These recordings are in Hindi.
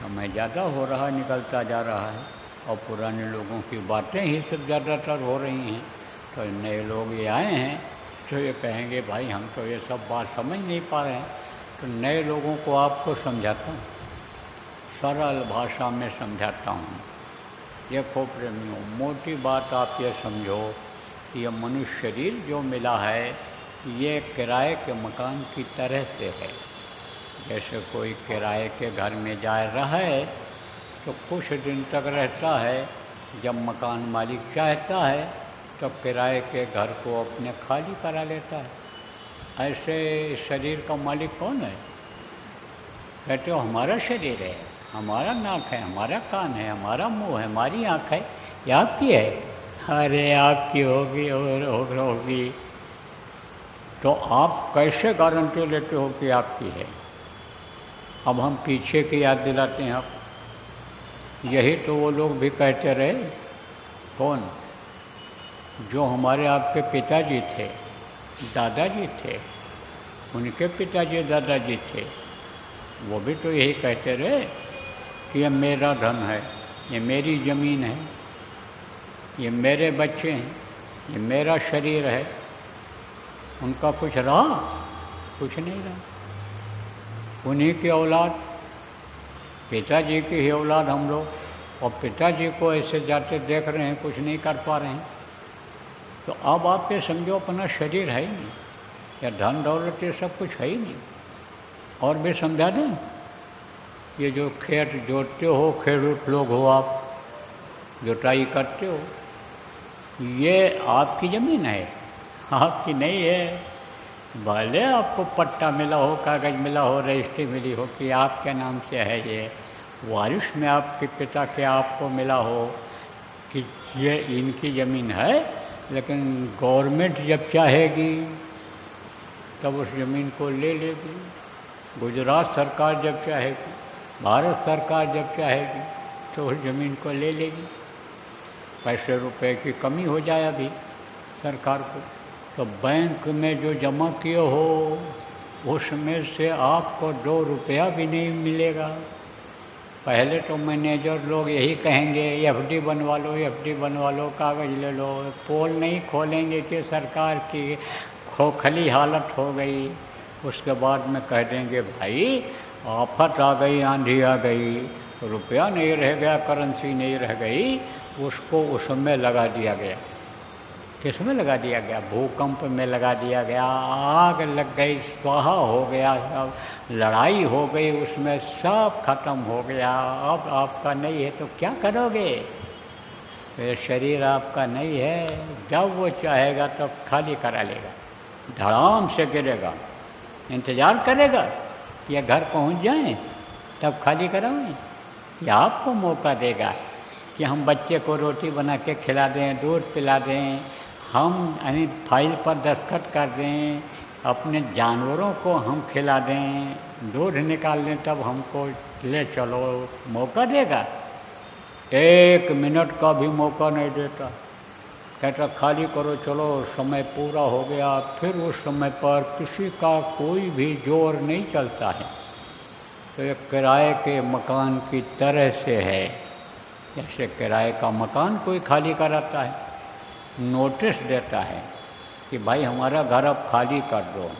समय ज़्यादा हो रहा निकलता जा रहा है और पुराने लोगों की बातें ही सब ज़्यादातर हो रही हैं। तो नए लोग ये आए हैं तो ये कहेंगे भाई हम तो ये सब बात समझ नहीं पा रहे हैं। तो नए लोगों को आपको समझाता हूँ, सरल भाषा में समझाता हूँ। देखो प्रेमियों, मोटी बात आप ये समझो कि ये मनुष्य शरीर जो मिला है ये किराए के मकान की तरह से है। जैसे कोई किराए के घर में जा रहा है तो कुछ दिन तक रहता है, जब मकान मालिक चाहता है तो किराए के घर को अपने खाली करा लेता है। ऐसे शरीर का मालिक कौन है? कहते हो हमारा शरीर है, हमारा नाक है, हमारा कान है, हमारा मुंह है, हमारी आँख है। ये आपकी है? अरे आपकी होगी और होगी। तो आप कैसे गारंटी लेते हो कि आपकी है? अब हम पीछे की याद दिलाते हैं आप। यही तो वो लोग भी कहते रहे। कौन? जो हमारे आपके पिताजी थे, दादाजी थे, उनके पिताजी दादाजी थे, वो भी तो यही कहते रहे कि ये मेरा धन है, ये मेरी ज़मीन है, ये मेरे बच्चे हैं, ये मेरा शरीर है। उनका कुछ रहा? कुछ नहीं रहा। उन्हीं की औलाद, पिताजी की ही औलाद हम लोग, और पिताजी को ऐसे जाते देख रहे हैं, कुछ नहीं कर पा रहे हैं। तो अब आप ये समझो अपना शरीर है ही नहीं, या धन दौलत ये सब कुछ है ही नहीं। और भी समझा दें, ये जो खेत जोतते हो, खेडूत लोग हो आप, जुताई करते हो, ये आपकी ज़मीन है, आपकी नहीं है। भले आपको पट्टा मिला हो, कागज़ मिला हो, रजिस्ट्री मिली हो कि आपके नाम से है, ये वारिस में आपके पिता के आपको मिला हो कि ये इनकी ज़मीन है, लेकिन गवर्नमेंट जब चाहेगी तब उस ज़मीन को ले लेगी। गुजरात सरकार जब चाहेगी, भारत सरकार जब चाहेगी तो उस ज़मीन को ले लेगी। पैसे रुपए की कमी हो जाए अभी सरकार को, तो बैंक में जो जमा किए हो उसमें से आपको 2 रुपया भी नहीं मिलेगा। पहले तो मैनेजर लोग यही कहेंगे एफडी बनवा लो, एफडी बनवा लो, कागज़ ले लो। पोल नहीं खोलेंगे कि सरकार की खोखली हालत हो गई। उसके बाद में कह देंगे भाई आफत आ गई, आंधी आ गई, रुपया नहीं रह गया, करेंसी नहीं रह गई, उसको उसमें लगा दिया गया। किस में लगा दिया गया? भूकंप में लगा दिया गया, आग लग गई, स्वाहा हो गया, सब लड़ाई हो गई, उसमें सब खत्म हो गया। अब आपका नहीं है तो क्या करोगे? ये शरीर आपका नहीं है, जब वो चाहेगा तब तो खाली करा लेगा, धड़ाम से गिरेगा। इंतज़ार करेगा कि घर पहुंच जाएं तब खाली कराएं, या आपको मौका देगा कि हम बच्चे को रोटी बना के खिला दें, दूध पिला दें, हम यानी फाइल पर दस्तखत कर दें, अपने जानवरों को हम खिला दें, दूध निकाल दें, तब हमको ले चलो। मौका देगा? 1 मिनट का भी मौका नहीं देता। कहता खाली करो, चलो समय पूरा हो गया। फिर उस समय पर किसी का कोई भी जोर नहीं चलता है। तो ये किराए के मकान की तरह से है। जैसे किराए का मकान कोई खाली कराता है, नोटिस देता है कि भाई हमारा घर अब खाली कर दो,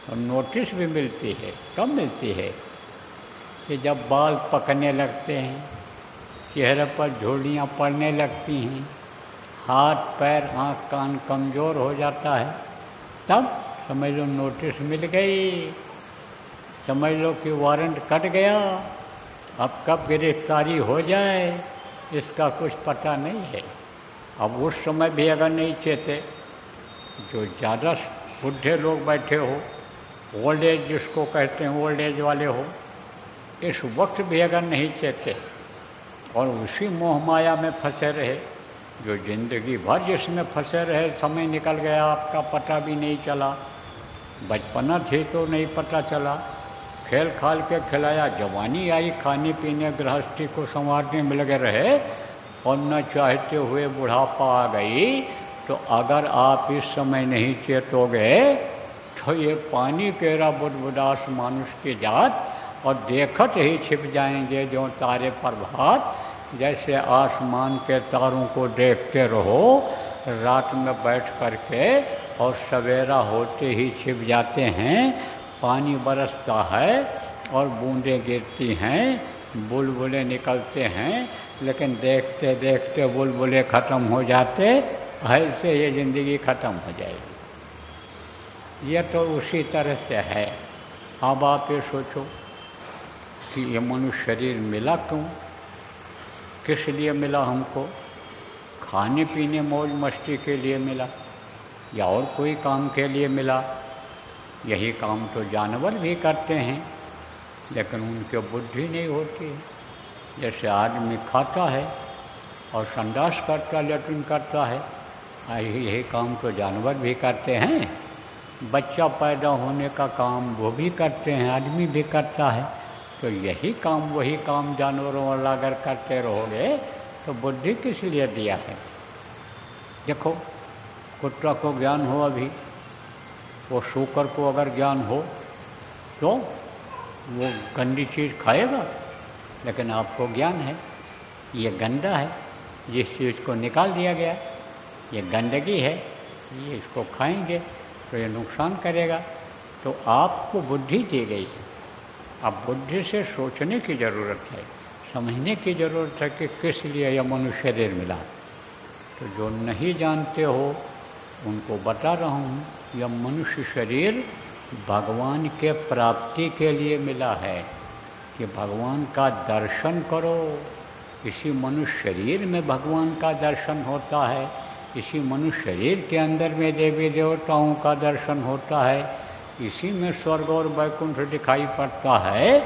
और नोटिस भी मिलती है। कब मिलती है? कि जब बाल पकने लगते हैं, चेहरे पर झुर्रियाँ पड़ने लगती हैं, हाथ पैर आँख कान कमज़ोर हो जाता है, तब समझ लो नोटिस मिल गई, समझ लो कि वारंट कट गया। अब कब गिरफ्तारी हो जाए इसका कुछ पता नहीं है। अब उस समय भी अगर नहीं चेते, जो ज़्यादा बुढ़े लोग बैठे हो, ओल्ड एज जिसको कहते हैं, ओल्ड एज वाले हो, इस वक्त भी अगर नहीं चेते और उसी मोह माया में फंसे रहे, जो ज़िंदगी भर जिसमें फंसे रहे, समय निकल गया, आपका पता भी नहीं चला, बचपना थी तो नहीं पता चला, खेल खाल के खिलाया, जवानी आई, खाने पीने गृहस्थी को संवारने में लगे रहे, और न चाहते हुए बुढ़ापा आ गई। तो अगर आप इस समय नहीं चेतोगे तो ये पानी केरा बुदबुदास मानुष की जात और देखत ही छिप जाएंगे जो तारे प्रभात। जैसे आसमान के तारों को देखते रहो रात में बैठ कर के और सवेरा होते ही छिप जाते हैं। पानी बरसता है और बूंदें गिरती हैं, बुलबुले निकलते हैं, लेकिन देखते देखते बुलबुले ख़त्म हो जाते, ऐसे ये ज़िंदगी ख़त्म हो जाएगी। ये तो उसी तरह से है। अब आप ये सोचो कि ये मनुष्य शरीर मिला क्यों, किस लिए मिला हमको? खाने पीने मौज मस्ती के लिए मिला या और कोई काम के लिए मिला? यही काम तो जानवर भी करते हैं, लेकिन उनकी बुद्धि नहीं होती। जैसे आदमी खाता है और संडास करता, लेट्रिन करता है, यही काम तो जानवर भी करते हैं। बच्चा पैदा होने का काम वो भी करते हैं, आदमी भी करता है। तो यही काम वही काम जानवरों वाला अगर करते रहोगे तो बुद्धि किस लिए दिया है? देखो, कुत्ता को ज्ञान हो अभी, वो सूकर को अगर ज्ञान हो तो वो गंदी चीज़ खाएगा, लेकिन आपको ज्ञान है ये गंदा है, जिस चीज़ को निकाल दिया गया ये गंदगी है, ये इसको खाएंगे तो ये नुकसान करेगा। तो आपको बुद्धि दी गई है। अब बुद्धि से सोचने की ज़रूरत है, समझने की ज़रूरत है कि किस लिए यह मनुष्य शरीर मिला। तो जो नहीं जानते हो उनको बता रहा हूँ, यह मनुष्य शरीर भगवान के प्राप्ति के लिए मिला है कि भगवान का दर्शन करो। इसी मनुष्य शरीर में भगवान का दर्शन होता है, इसी मनुष्य शरीर के अंदर में देवी देवताओं का दर्शन होता है, इसी में स्वर्ग और वैकुंठ दिखाई पड़ता है,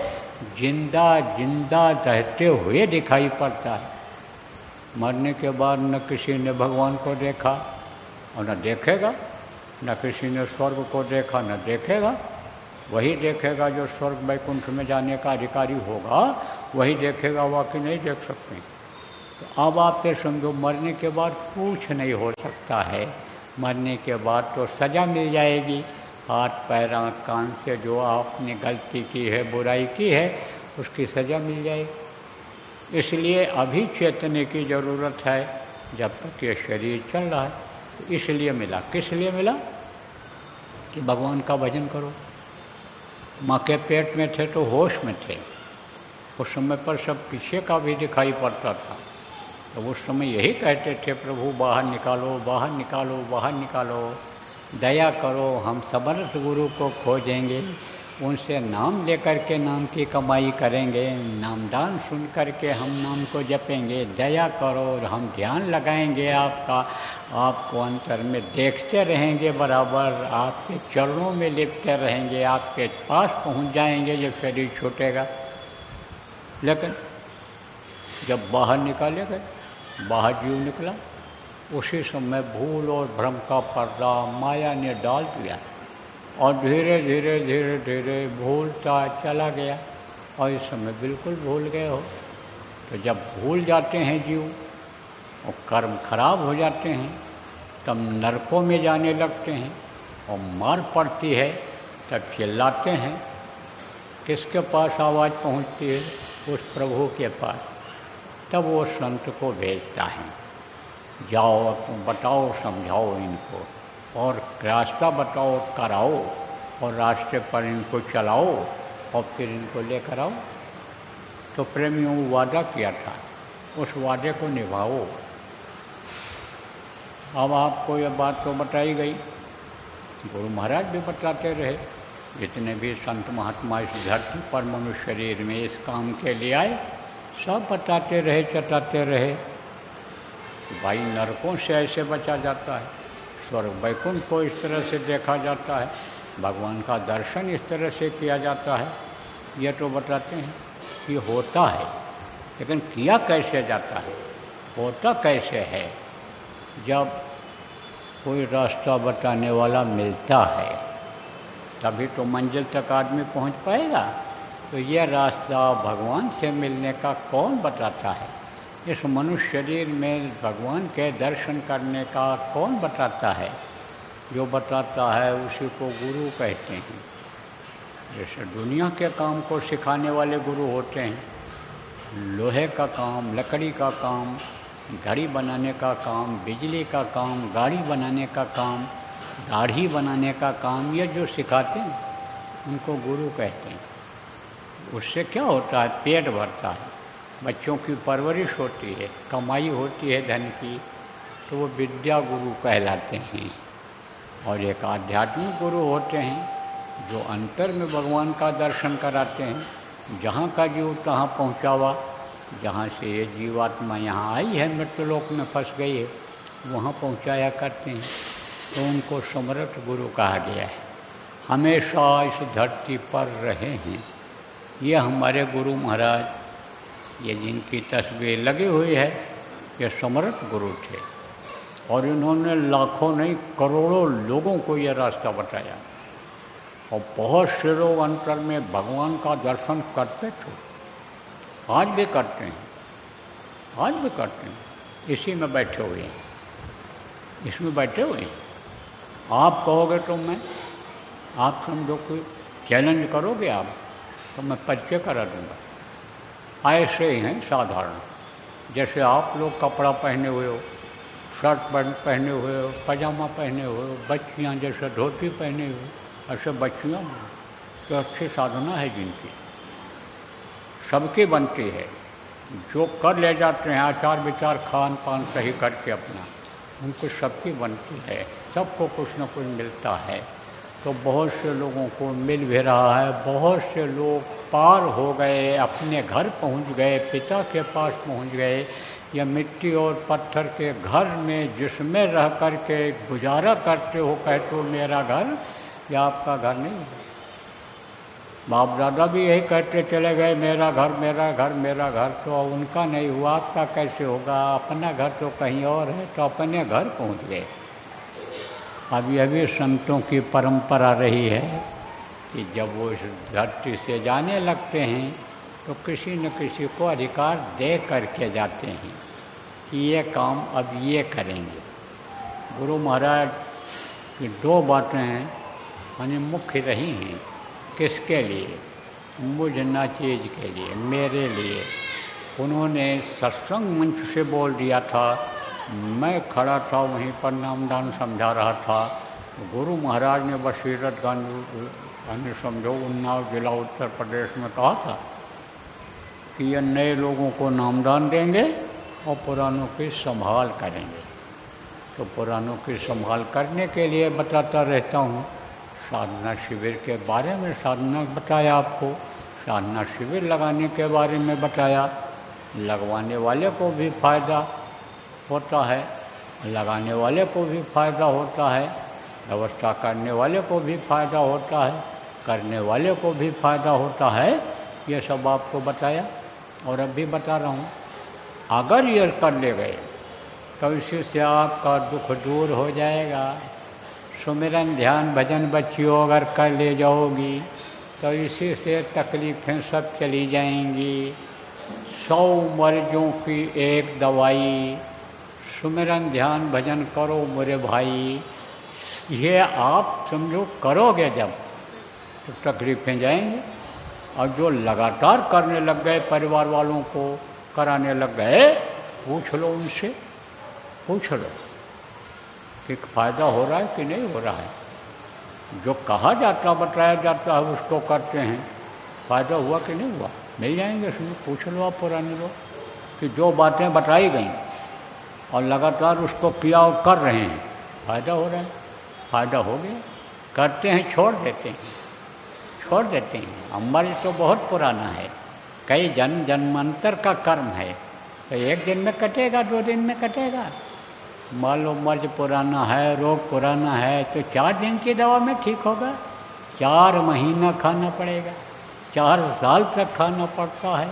जिंदा जिंदा रहते हुए दिखाई पड़ता है। मरने के बाद न किसी ने भगवान को देखा और न देखेगा, न किसी ने स्वर्ग को देखा न देखेगा। वही देखेगा जो स्वर्ग वैकुंठ में जाने का अधिकारी होगा, वही देखेगा, बाकी नहीं देख सकते। तो अब आप ये समझो, मरने के बाद कुछ नहीं हो सकता है। मरने के बाद तो सज़ा मिल जाएगी, हाथ पैर आँख कान से जो आपने गलती की है, बुराई की है, उसकी सज़ा मिल जाएगी। इसलिए अभी चेतने की ज़रूरत है जब तक ये शरीर चल रहा है। तो इसलिए मिला, किस लिए मिला? कि भगवान का भजन करो। माँ के पेट में थे तो होश में थे, उस समय पर सब पीछे का भी दिखाई पड़ता था। तो उस समय यही कहते थे, प्रभु बाहर निकालो, बाहर निकालो, बाहर निकालो, दया करो, हम समर्थ गुरु को खोजेंगे, उनसे नाम लेकर के नाम की कमाई करेंगे, नामदान सुन कर के हम नाम को जपेंगे, दया करो, हम ध्यान लगाएंगे आपका, आपको अंतर में देखते रहेंगे बराबर, आपके चरणों में लिपटे रहेंगे, आपके पास पहुंच जाएंगे जब शरीर छूटेगा। लेकिन जब बाहर निकाले गए, बाहर जीव निकला, उसी समय भूल और भ्रम का पर्दा माया ने डाल दिया और धीरे धीरे धीरे धीरे भूलता चला गया। और इस समय बिल्कुल भूल गए हो। तो जब भूल जाते हैं जीव और कर्म खराब हो जाते हैं, तब नरकों में जाने लगते हैं और मार पड़ती है, तब चिल्लाते हैं। किसके पास आवाज़ पहुंचती है? उस प्रभु के पास। तब वो संत को भेजता है, जाओ बताओ, समझाओ इनको और रास्ता बताओ, कराओ और रास्ते पर इनको चलाओ और फिर इनको लेकर आओ। तो प्रेमियों को वादा किया था, उस वादे को निभाओ। अब आपको ये बात तो बताई गई, गुरु महाराज भी बताते रहे, जितने भी संत महात्मा इस धरती पर मनुष्य शरीर में इस काम के लिए आए, सब बताते रहे, चताते रहे। भाई नरकों से ऐसे बचा जाता है, स्वर्ग वैकुंठ को इस तरह से देखा जाता है, भगवान का दर्शन इस तरह से किया जाता है। ये तो बताते हैं कि होता है, लेकिन किया कैसे जाता है, होता कैसे है? जब कोई रास्ता बताने वाला मिलता है तभी तो मंजिल तक आदमी पहुंच पाएगा। तो यह रास्ता भगवान से मिलने का कौन बताता है? इस मनुष्य शरीर में भगवान के दर्शन करने का कौन बताता है? जो बताता है उसी को गुरु कहते हैं। जैसे दुनिया के काम को सिखाने वाले गुरु होते हैं, लोहे का काम, लकड़ी का काम, घड़ी बनाने का काम, बिजली का काम, गाड़ी बनाने का काम, दाढ़ी बनाने का काम, ये जो सिखाते हैं उनको गुरु कहते हैं। उससे क्या होता है? पेट भरता है, बच्चों की परवरिश होती है, कमाई होती है धन की, तो वो विद्या गुरु कहलाते हैं। और एक आध्यात्मिक गुरु होते हैं जो अंतर में भगवान का दर्शन कराते हैं। जहाँ का जीव तहाँ पहुँचावा, जहाँ से ये जीवात्मा यहाँ आई है, मृत्युलोक में फंस गई है, वहाँ पहुँचाया करते हैं, तो उनको समर्थ गुरु कहा गया है। हमेशा इस धरती पर रहे हैं ये हमारे गुरु महाराज, ये जिनकी तस्वीर लगी हुई है, ये समर्थ गुरु थे और इन्होंने लाखों नहीं करोड़ों लोगों को ये रास्ता बताया और बहुत से लोग अंतर में भगवान का दर्शन करते थे, आज भी करते हैं, आज भी करते हैं। इसी में बैठे हुए हैं, इसमें बैठे हुए हैं। आप कहोगे तो मैं, आप समझो कोई चैलेंज करोगे आप, तो मैं परिचय करा दूँगा। ऐसे ही हैं साधारण, जैसे आप लोग कपड़ा पहने हुए हो, शर्ट पहने हुए हो, पजामा पहने हुए हो, बच्चियाँ जैसे धोती पहने हुए, ऐसे बच्चियाँ तो अच्छी साधना है जिनकी, सबकी बनती है। जो कर ले जाते हैं आचार विचार खान पान सही करके अपना, उनको सबकी बनती है, सबको कुछ न कुछ मिलता है। तो बहुत से लोगों को मिल भी रहा है, बहुत से लोग पार हो गए, अपने घर पहुंच गए, पिता के पास पहुंच गए, या मिट्टी और पत्थर के घर में जिसमें रह कर के गुजारा करते हो, कहते हो मेरा घर, या आपका घर नहीं। बाप दादा भी यही कहते चले गए, मेरा घर मेरा घर मेरा घर, तो उनका नहीं हुआ, आपका कैसे होगा? अपना घर तो कहीं और है, तो अपने घर पहुंच गए। अभी संतों की परंपरा रही है कि जब वो इस धरती से जाने लगते हैं तो किसी न किसी को अधिकार दे करके जाते हैं कि ये काम अब ये करेंगे। गुरु महाराज की दो बातें माने मुख्य रही हैं, किसके लिए? मुझ ना चीज़ के लिए, मेरे लिए। उन्होंने सत्संग मंच से बोल दिया था, मैं खड़ा था वहीं पर नामदान समझा रहा था, गुरु महाराज ने बसीरतगंज समझो उन्नाव जिला उत्तर प्रदेश में कहा था कि ये नए लोगों को नामदान देंगे और पुरानों की संभाल करेंगे। तो पुरानों की संभाल करने के लिए बताता रहता हूँ। साधना शिविर के बारे में साधना बताया आपको, साधना शिविर लगाने के बारे में बताया, लगवाने वाले को भी फायदा होता है, लगाने वाले को भी फायदा होता है, व्यवस्था करने वाले को भी फायदा होता है, करने वाले को भी फायदा होता है। ये सब आपको बताया और अब भी बता रहा हूँ। अगर ये कर ले गए तो इसी से आपका दुख दूर हो जाएगा। सुमिरन ध्यान भजन बच्चियों अगर कर ले जाओगी तो इसी से तकलीफ़ें सब चली जाएंगी। 100 मर्जों की एक दवाई, सुमिरन ध्यान भजन करो मेरे भाई। ये आप समझो करोगे जब तो तकलीफ़ें जाएंगी। और जो लगातार करने लग गए, परिवार वालों को कराने लग गए, पूछ लो उनसे, पूछ लो कि फ़ायदा हो रहा है कि नहीं हो रहा है। जो कहा जाता बताया जाता है उसको करते हैं, फ़ायदा हुआ कि नहीं हुआ, मिल जाएंगे उसमें। पूछ लो आप पुराने लोग कि जो बातें बताई गई और लगातार उसको किया और कर रहे हैं, फ़ायदा हो रहा है, फ़ायदा हो गया। करते हैं छोड़ देते हैं, छोड़ देते हैं। अमल तो बहुत पुराना है, कई जन्म जन्मांतर का कर्म है, तो एक दिन में कटेगा, 2 दिन में कटेगा। मान लो मर्ज पुराना है, रोग पुराना है, तो 4 दिन की दवा में ठीक होगा। 4 महीना खाना पड़ेगा, 4 साल तक खाना पड़ता है।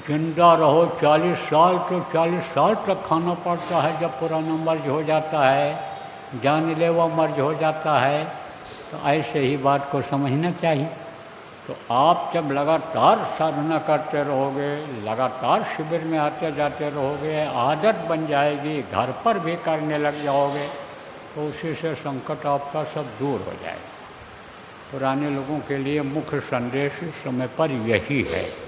जिंदा रहो 40 साल तो 40 साल तक खाना पड़ता है। जब पुराना मर्ज हो जाता है, जानलेवा मर्ज हो जाता है, तो ऐसे ही बात को समझना चाहिए। तो आप जब लगातार साधना करते रहोगे, लगातार शिविर में आते जाते रहोगे, आदत बन जाएगी, घर पर भी करने लग जाओगे, तो उसी से संकट आपका सब दूर हो जाएगा। पुराने लोगों के लिए मुख्य संदेश इस समय पर यही है।